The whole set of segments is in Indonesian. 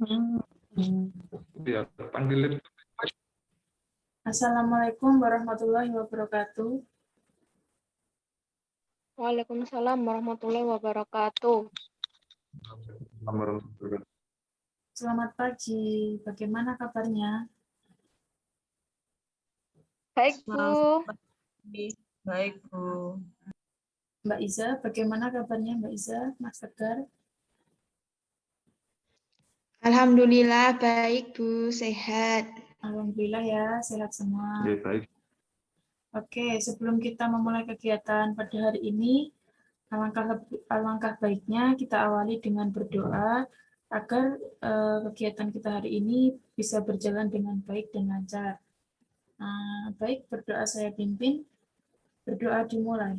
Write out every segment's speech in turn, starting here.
Ya, panggilin. Assalamualaikum warahmatullahi wabarakatuh. Waalaikumsalam warahmatullahi wabarakatuh. Nomor Selamat pagi, bagaimana kabarnya? Baik, Bu. Baik, Bu. Mbak Iza, bagaimana kabarnya Mbak Iza, Mas Tegar? Alhamdulillah baik Bu, sehat. Alhamdulillah ya, sehat semua. ya, baik. Oke, sebelum kita memulai kegiatan pada hari ini, alangkah baiknya kita awali dengan berdoa agar kegiatan kita hari ini bisa berjalan dengan baik dan lancar. Baik, berdoa saya pimpin, berdoa dimulai.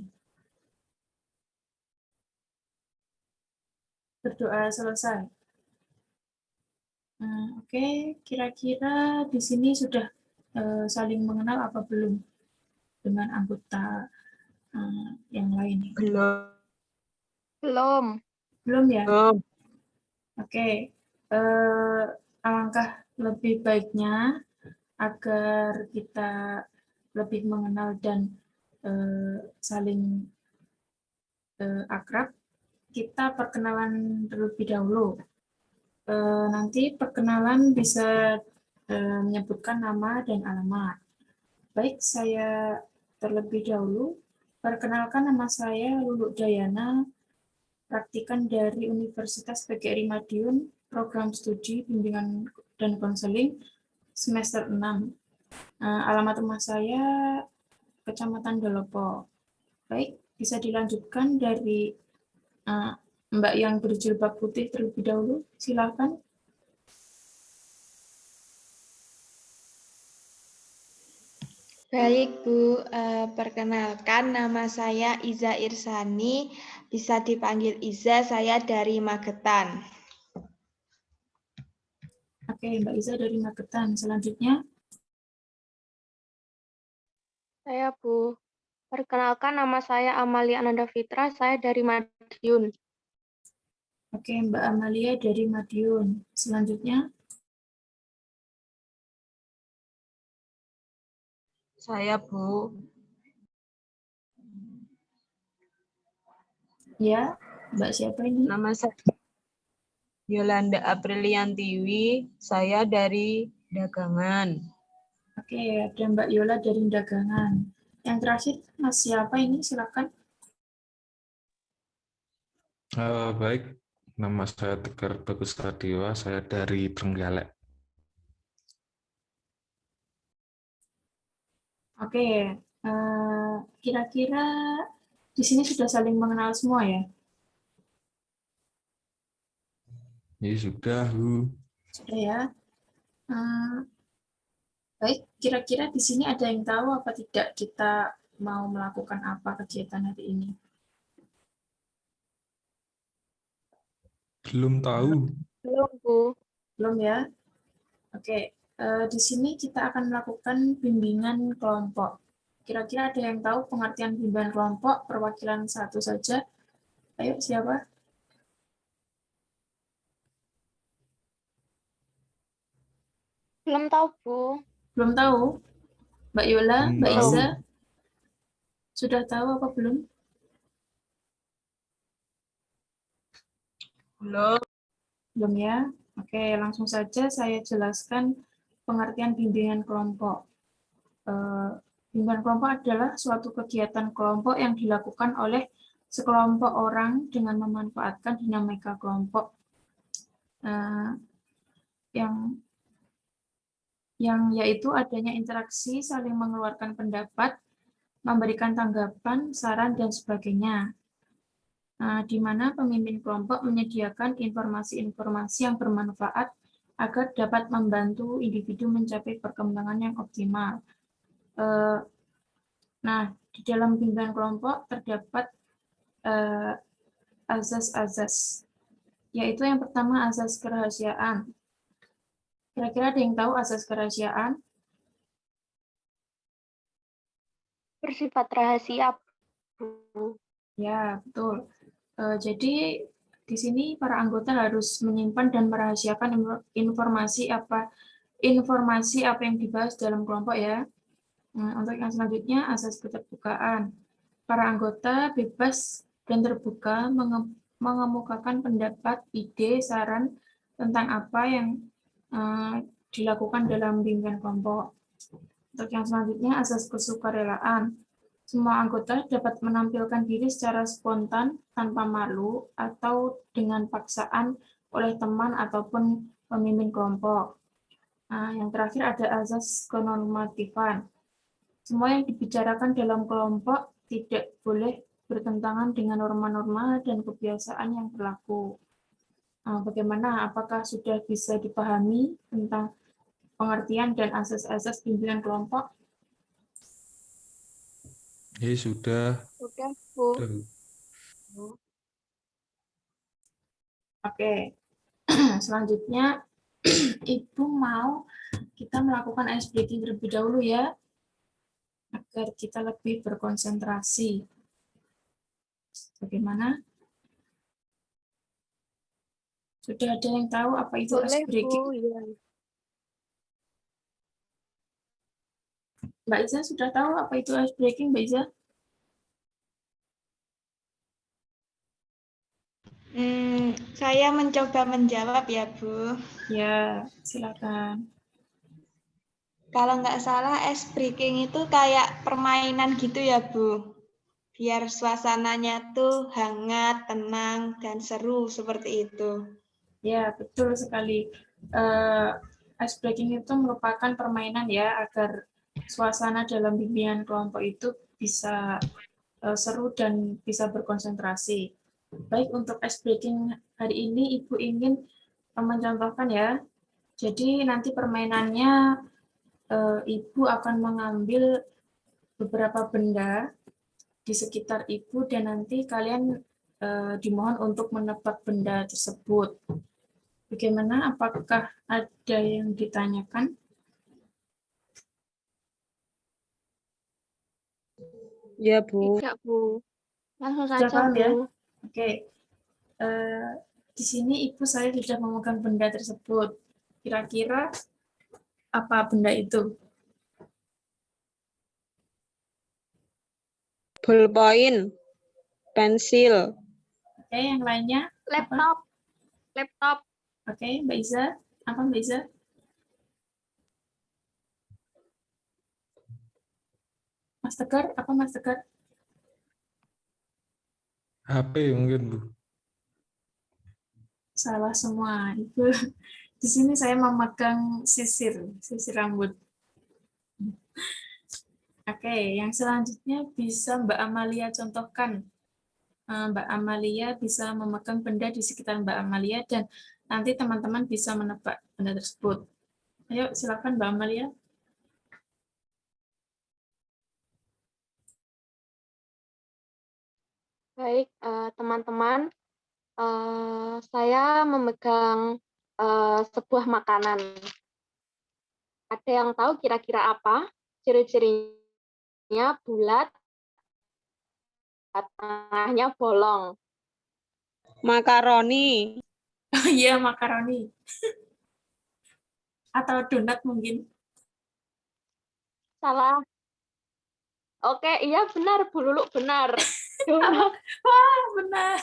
Berdoa selesai. Oke, kira-kira di sini sudah saling mengenal apa belum dengan anggota yang lain? Belum. Belum ya? Belum. Oke, alangkah lebih baiknya agar kita lebih mengenal dan saling akrab, kita perkenalan terlebih dahulu. Nanti perkenalan bisa menyebutkan nama dan alamat. Baik, saya terlebih dahulu. Perkenalkan, nama saya Lulu Dayana, praktikan dari Universitas PGRI Madiun, program studi bimbingan dan konseling semester 6. Alamat rumah saya Kecamatan Dolopo. Baik, bisa dilanjutkan dari Mbak yang berjilbab putih terlebih dahulu. Silakan. Baik Bu, perkenalkan nama saya Iza Irsani, bisa dipanggil Iza, saya dari Magetan. Oke, Mbak Iza dari Magetan. Selanjutnya. Saya, Bu. Perkenalkan, nama saya Amalia Ananda Fitra, saya dari Madiun. Oke, Mbak Amalia dari Madiun. Selanjutnya. Saya, Bu. Ya, Mbak siapa ini? Nama saya Yolanda Apriliantiwi, saya dari Dagangan. Oke, ada Mbak Yola dari Dagangan. Yang terakhir, Mas siapa ini? Silakan. Baik, nama saya Tegar Bagus Radiwa, saya dari Trenggalek. Oke, kira-kira di sini sudah saling mengenal semua ya? Ya sudah, Bu. Sudah ya. Baik, kira-kira di sini ada yang tahu apa tidak kita mau melakukan apa kegiatan hari ini? Belum tahu. Belum, Bu. Belum ya? Oke, di sini kita akan melakukan bimbingan kelompok. Kira-kira ada yang tahu pengertian bimbingan kelompok? Perwakilan satu saja. Ayo, siapa? Belum tahu, Bu. Belum tahu? Mbak Yola, Belum Mbak tahu. Iza, sudah tahu apa belum? Belum. Belum ya? Oke, langsung saja saya jelaskan pengertian bimbingan kelompok. Bimbingan kelompok adalah suatu kegiatan kelompok yang dilakukan oleh sekelompok orang dengan memanfaatkan dinamika kelompok yang yaitu adanya interaksi, saling mengeluarkan pendapat, memberikan tanggapan, saran, dan sebagainya. Di mana pemimpin kelompok menyediakan informasi-informasi yang bermanfaat agar dapat membantu individu mencapai perkembangan yang optimal. Nah, di dalam bimbingan kelompok terdapat azas-azas, yaitu yang pertama azas kerahasiaan. Kira-kira ada yang tahu azas kerahasiaan? Bersifat rahasia, Bu. Ya, betul. Jadi Di sini para anggota harus menyimpan dan merahasiakan informasi apa yang dibahas dalam kelompok ya. Nah, untuk yang selanjutnya, asas keterbukaan. Para anggota bebas dan terbuka mengemukakan pendapat, ide, saran tentang apa yang dilakukan dalam bimbingan kelompok. Untuk yang selanjutnya, asas kesukarelaan. Semua anggota dapat menampilkan diri secara spontan, tanpa malu, atau dengan paksaan oleh teman ataupun pemimpin kelompok. Nah, yang terakhir ada asas kenormatifan. Semua yang dibicarakan dalam kelompok tidak boleh bertentangan dengan norma-norma dan kebiasaan yang berlaku. Nah, bagaimana? Apakah sudah bisa dipahami tentang pengertian dan asas-asas bimbingan kelompok? Sudah. Udah, Bu. Oke. Selanjutnya, Ibu mau kita melakukan ice breaking terlebih dahulu ya, agar kita lebih berkonsentrasi. Bagaimana? Sudah ada yang tahu apa itu ice Boleh, breaking? Bu. Ya. Mbak Iza sudah tahu apa itu ice breaking, Mbak Iza? Saya mencoba menjawab ya, Bu. Ya, silakan. Kalau nggak salah, ice breaking itu kayak permainan gitu ya, Bu. Biar suasananya tuh hangat, tenang, dan seru seperti itu. Ya, betul sekali. Ice breaking itu merupakan permainan ya, agar suasana dalam bimbingan kelompok itu bisa seru dan bisa berkonsentrasi. Baik, untuk ice breaking hari ini Ibu ingin mencontohkan ya. Jadi nanti permainannya Ibu akan mengambil beberapa benda di sekitar Ibu dan nanti kalian dimohon untuk menebak benda tersebut. Bagaimana? Apakah ada yang ditanyakan? Ya, Bu. Tidak, Bu. Langsung Sudah saja, paham Bu. ya? Oke. Di sini Ibu saya sudah memegang benda tersebut. Kira-kira apa benda itu? Ballpoint, pensil, Oke, yang lainnya? Apa? Laptop. Laptop. Oke, Mbak Iza. Apa Mbak Iza? Mas Tegar, apa Mas Tegar? HP mungkin, Bu. Salah semua. Ibu. Di sini saya memegang sisir rambut. Oke, yang selanjutnya bisa Mbak Amalia contohkan. Mbak Amalia bisa memegang benda di sekitar Mbak Amalia dan nanti teman-teman bisa menebak benda tersebut. Ayo, silakan Mbak Amalia. Baik, teman-teman. Saya memegang sebuah makanan. Ada yang tahu kira-kira apa? Ciri-cirinya bulat, tengahnya bolong. makaroni, Oh iya, makaroni. Atau donat mungkin. Salah. Oke, iya benar, Bu Lulu, benar. Donat. Wah, benar.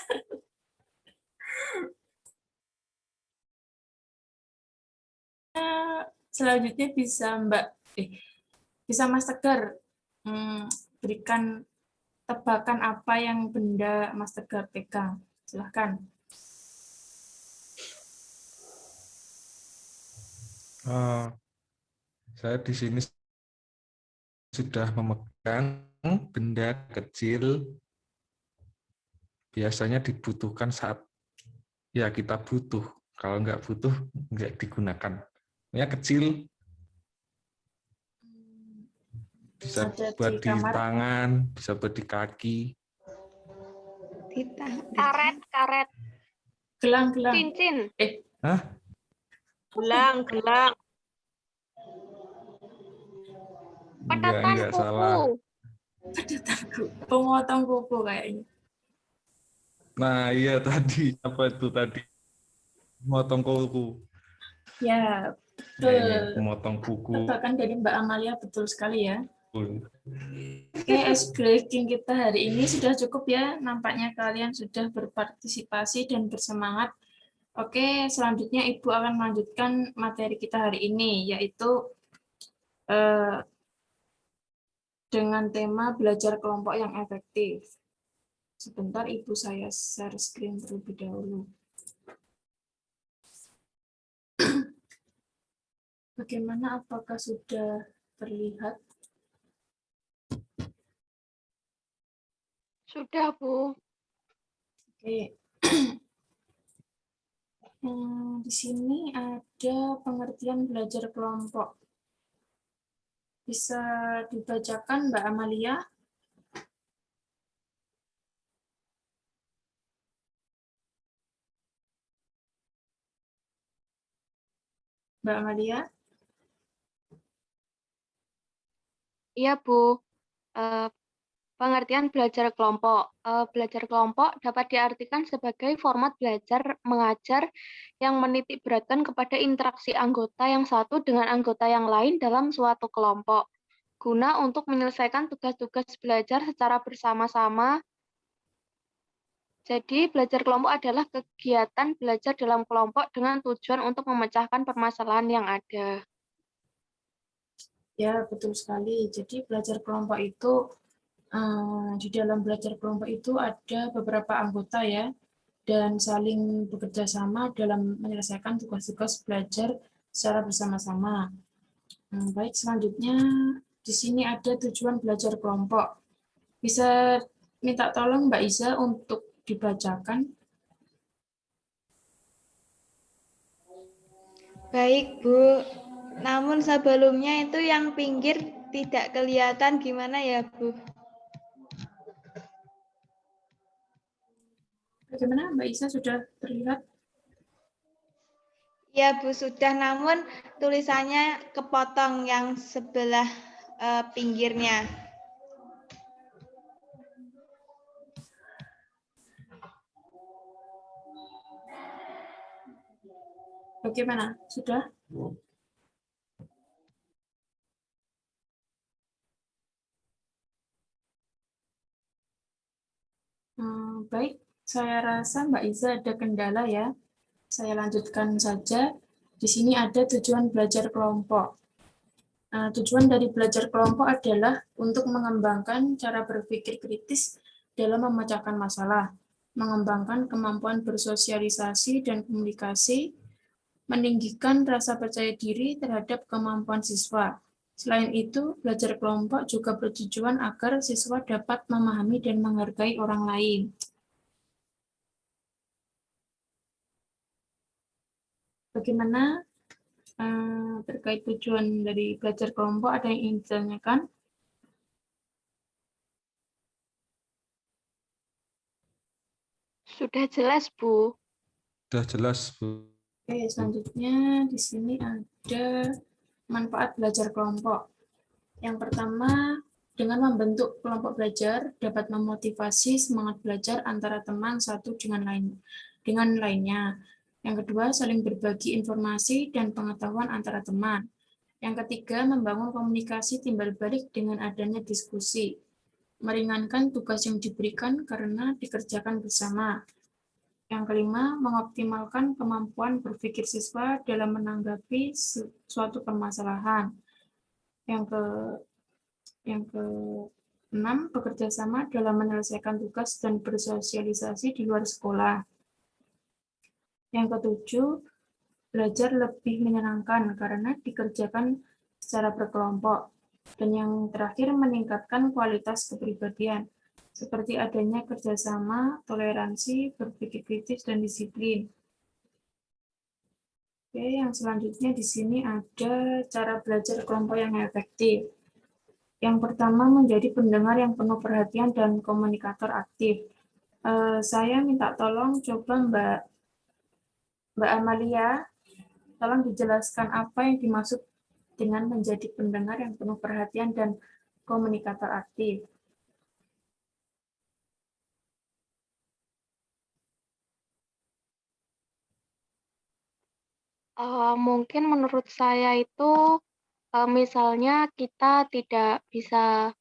Selanjutnya bisa Mas Tegar berikan tebakan apa yang benda Mas Tegar pegang. Silahkan. Saya di sini sudah memegang benda kecil, biasanya dibutuhkan saat ya kita butuh. Kalau nggak butuh, nggak digunakan. Ya kecil, bisa Ada buat di di kamar. tangan, bisa buat di kaki. Karet. Gelang. Cincin. Hah? gelang, Pedetan Enggak kuku. salah. Pemotong kuku kayaknya. Nah, iya tadi. Apa itu tadi? Motong kuku. Ya, Ya ini, betul. memotong kuku. Tebakan dari Mbak Amalia betul sekali ya. Oke, ice breaking kita hari ini sudah cukup ya. Nampaknya kalian sudah berpartisipasi dan bersemangat. Oke, selanjutnya Ibu akan melanjutkan materi kita hari ini, yaitu dengan tema belajar kelompok yang efektif. Sebentar, Ibu saya share screen terlebih dahulu. Bagaimana, apakah sudah terlihat? Sudah, Bu. Oke. Di sini ada pengertian belajar kelompok. Bisa dibacakan, Mbak Amalia? Mbak Amalia? Iya, Bu. Pengertian belajar kelompok. Belajar kelompok dapat diartikan sebagai format belajar mengajar yang menitik beratkan kepada interaksi anggota yang satu dengan anggota yang lain dalam suatu kelompok, guna untuk menyelesaikan tugas-tugas belajar secara bersama-sama. Jadi, belajar kelompok adalah kegiatan belajar dalam kelompok dengan tujuan untuk memecahkan permasalahan yang ada. Ya, betul sekali. Jadi belajar kelompok itu, di dalam belajar kelompok itu ada beberapa anggota ya, dan saling bekerja sama dalam menyelesaikan tugas-tugas belajar secara bersama-sama. Baik, selanjutnya di sini ada tujuan belajar kelompok. Bisa minta tolong Mbak Isa untuk dibacakan. Baik, Bu. Namun sebelumnya itu yang pinggir tidak kelihatan gimana ya, Bu? Bagaimana Mbak Isa, sudah terlihat? Ya, Bu, sudah. Namun tulisannya kepotong yang sebelah pinggirnya. Bagaimana? Sudah? Baik, saya rasa Mbak Iza ada kendala ya. Saya lanjutkan saja. Di sini ada tujuan belajar kelompok. Tujuan dari belajar kelompok adalah untuk mengembangkan cara berpikir kritis dalam memecahkan masalah, mengembangkan kemampuan bersosialisasi dan komunikasi, meninggikan rasa percaya diri terhadap kemampuan siswa. Selain itu, belajar kelompok juga bertujuan agar siswa dapat memahami dan menghargai orang lain. Bagaimana terkait tujuan dari belajar kelompok, ada yang ingin ditanyakan? Sudah jelas, Bu. Sudah jelas, Bu. Oke, selanjutnya di sini ada manfaat belajar kelompok. Yang pertama, dengan membentuk kelompok belajar dapat memotivasi semangat belajar antara teman satu dengan lainnya. Yang kedua, saling berbagi informasi dan pengetahuan antara teman. Yang ketiga, membangun komunikasi timbal balik dengan adanya diskusi. Meringankan tugas yang diberikan karena dikerjakan bersama. Yang kelima, mengoptimalkan kemampuan berpikir siswa dalam menanggapi suatu permasalahan. Yang keenam, bekerja sama dalam menyelesaikan tugas dan bersosialisasi di luar sekolah. Yang ketujuh, belajar lebih menyenangkan karena dikerjakan secara berkelompok. Dan yang terakhir, meningkatkan kualitas kepribadian, seperti adanya kerjasama, toleransi, berpikir kritis, dan disiplin. Oke, yang selanjutnya di sini ada cara belajar kelompok yang efektif. Yang pertama, menjadi pendengar yang penuh perhatian dan komunikator aktif. Saya minta tolong coba Mbak Amalia, tolong dijelaskan apa yang dimaksud dengan menjadi pendengar yang penuh perhatian dan komunikator aktif. Mungkin menurut saya itu misalnya kita tidak bisa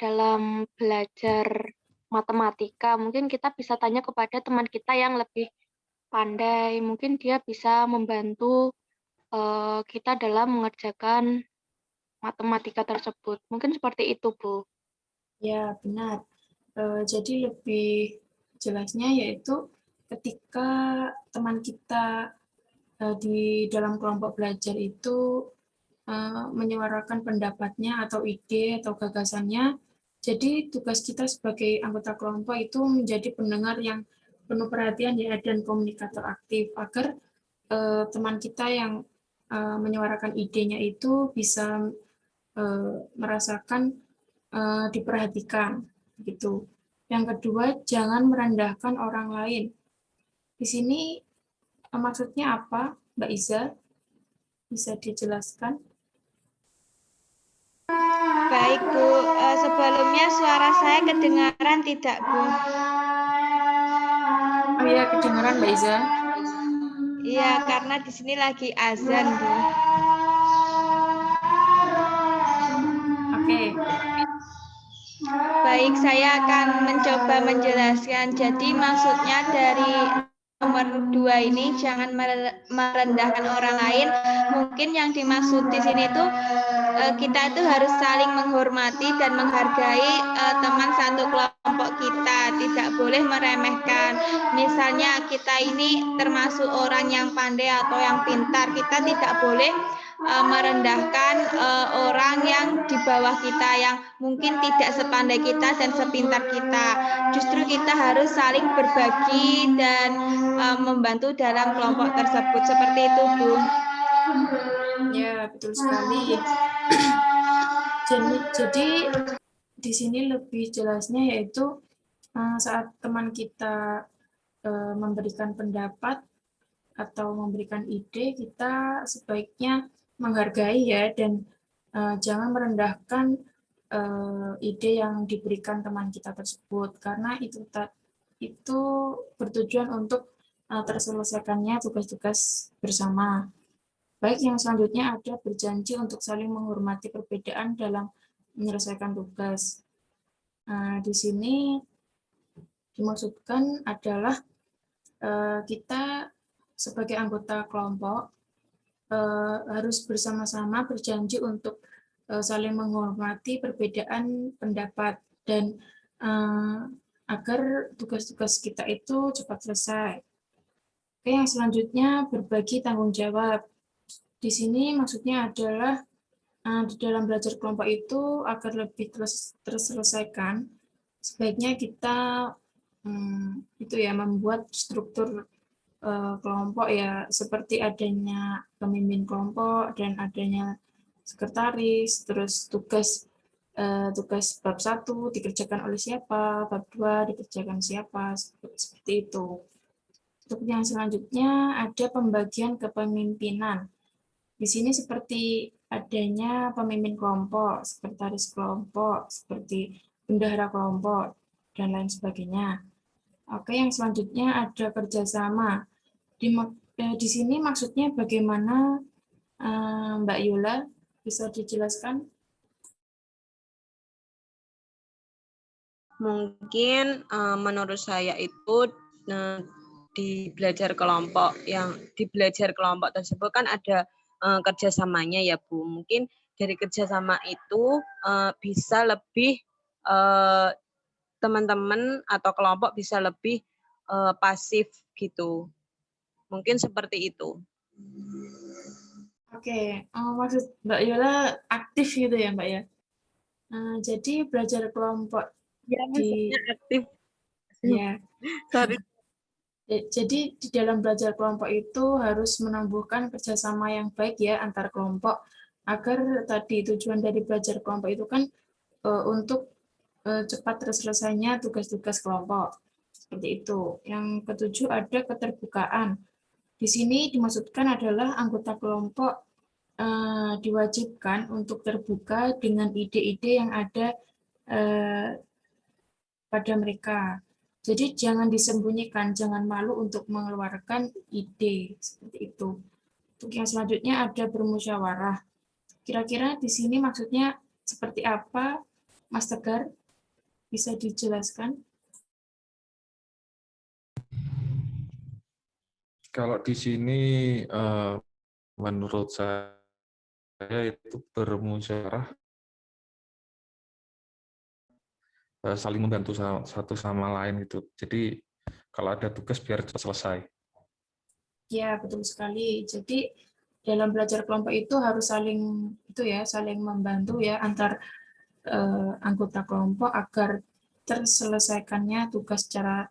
dalam belajar matematika, mungkin kita bisa tanya kepada teman kita yang lebih pandai, mungkin dia bisa membantu kita dalam mengerjakan matematika tersebut. Mungkin seperti itu, Bu. Ya, benar. Jadi lebih jelasnya yaitu ketika teman kita di dalam kelompok belajar itu menyuarakan pendapatnya atau ide atau gagasannya. Jadi tugas kita sebagai anggota kelompok itu menjadi pendengar yang penuh perhatian ya dan komunikator aktif agar teman kita yang menyuarakan idenya itu bisa merasakan diperhatikan gitu. Yang kedua, jangan merendahkan orang lain. Di sini maksudnya apa, Mbak Iza? Bisa dijelaskan? Baik, Bu. Sebelumnya suara saya kedengaran tidak, Bu? Oh iya, kedengaran Mbak Iza. Iya, karena di sini lagi azan, Bu. Oke. Baik, saya akan mencoba menjelaskan. Jadi maksudnya dari nomor 2 ini jangan merendahkan orang lain. Mungkin yang dimaksud di sini tuh kita itu harus saling menghormati dan menghargai teman satu kelompok kita. Tidak boleh meremehkan. Misalnya kita ini termasuk orang yang pandai atau yang pintar. Kita tidak boleh merendahkan orang yang di bawah kita yang mungkin tidak sepandai kita dan sepintar kita. Justru kita harus saling berbagi dan membantu dalam kelompok tersebut. Seperti itu, Bu. Ya, betul sekali. Jadi di sini lebih jelasnya yaitu saat teman kita memberikan pendapat atau memberikan ide, kita sebaiknya menghargai ya dan jangan merendahkan ide yang diberikan teman kita tersebut karena itu bertujuan untuk terselesaikannya tugas-tugas bersama. Baik, yang selanjutnya ada berjanji untuk saling menghormati perbedaan dalam menyelesaikan tugas. Di sini dimaksudkan adalah kita sebagai anggota kelompok harus bersama-sama berjanji untuk saling menghormati perbedaan pendapat dan agar tugas-tugas kita itu cepat selesai. Oke, yang selanjutnya berbagi tanggung jawab. Di sini maksudnya adalah di dalam belajar kelompok itu agar lebih terselesaikan, sebaiknya kita itu ya membuat struktur kelompok ya seperti adanya pemimpin kelompok dan adanya sekretaris, terus tugas bab 1 dikerjakan oleh siapa, bab 2 dikerjakan siapa, seperti itu. Untuk yang selanjutnya ada pembagian kepemimpinan. Di sini seperti adanya pemimpin kelompok, sekretaris kelompok, seperti bendahara kelompok, dan lain sebagainya. Oke, yang selanjutnya ada kerjasama. Di sini maksudnya bagaimana, Mbak Yola, bisa dijelaskan? Mungkin menurut saya itu di belajar kelompok tersebut kan ada kerjasamanya ya Bu. Mungkin dari kerjasama itu bisa lebih teman-teman atau kelompok bisa lebih pasif gitu. Mungkin seperti itu. Oke, maksud Mbak Yola aktif gitu ya Mbak ya? Jadi belajar kelompok Ya, maksudnya aktif. ya. Sorry. Jadi di dalam belajar kelompok itu harus menumbuhkan kerjasama yang baik ya antar kelompok agar tadi tujuan dari belajar kelompok itu kan untuk cepat terselesainya tugas-tugas kelompok seperti itu. Yang ketujuh ada keterbukaan. Di sini dimaksudkan adalah anggota kelompok diwajibkan untuk terbuka dengan ide-ide yang ada pada mereka. Jadi jangan disembunyikan, jangan malu untuk mengeluarkan ide seperti itu. Untuk yang selanjutnya ada bermusyawarah. Kira-kira di sini maksudnya seperti apa, Mas Tegar? Bisa dijelaskan? Kalau di sini menurut saya itu bermusyawarah saling membantu satu sama lain gitu. Jadi kalau ada tugas biar cepat selesai. Ya, betul sekali. Jadi dalam belajar kelompok itu harus saling membantu ya antar anggota kelompok agar terselesaikannya tugas secara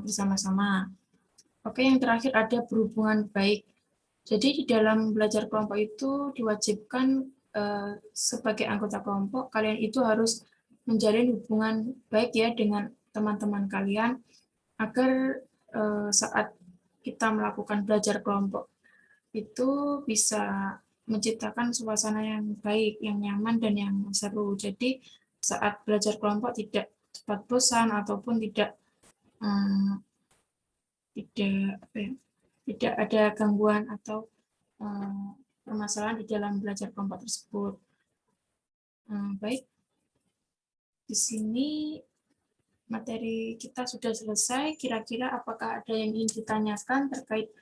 bersama-sama. Oke, yang terakhir ada berhubungan baik. Jadi di dalam belajar kelompok itu diwajibkan sebagai anggota kelompok kalian itu harus menjalin hubungan baik ya dengan teman-teman kalian agar saat kita melakukan belajar kelompok itu bisa menciptakan suasana yang baik, yang nyaman dan yang seru. Jadi saat belajar kelompok tidak cepat bosan ataupun tidak tidak ada gangguan atau permasalahan di dalam belajar kelompok tersebut. Baik, di sini materi kita sudah selesai. Kira-kira apakah ada yang ingin ditanyakan terkait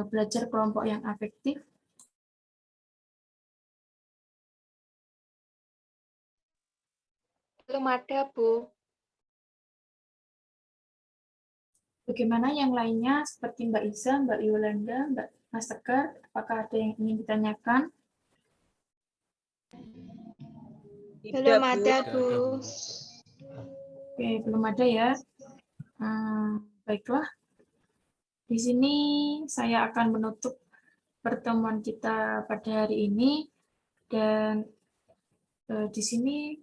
belajar kelompok yang efektif? Belum ada, Bu. Bagaimana yang lainnya seperti Mbak Isa, Mbak Yolanda, Mbak Mas Tegar? Apakah ada yang ingin ditanyakan? Belum Bu. ada, Bu. Oke, belum ada ya. Baiklah. Di sini saya akan menutup pertemuan kita pada hari ini dan di sini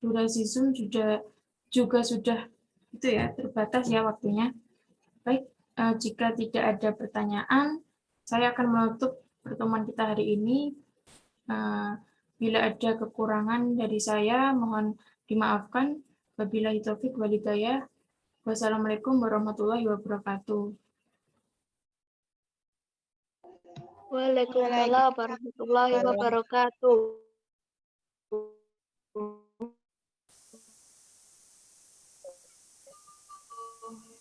durasi Zoom juga sudah itu ya terbatas ya waktunya. Baik, jika tidak ada pertanyaan, saya akan menutup pertemuan kita hari ini. Bila ada kekurangan dari saya, mohon dimaafkan. Wabillahi taufik wal hidayah. Wassalamualaikum warahmatullahi wabarakatuh. Waalaikumsalam warahmatullahi wabarakatuh.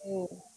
Oh.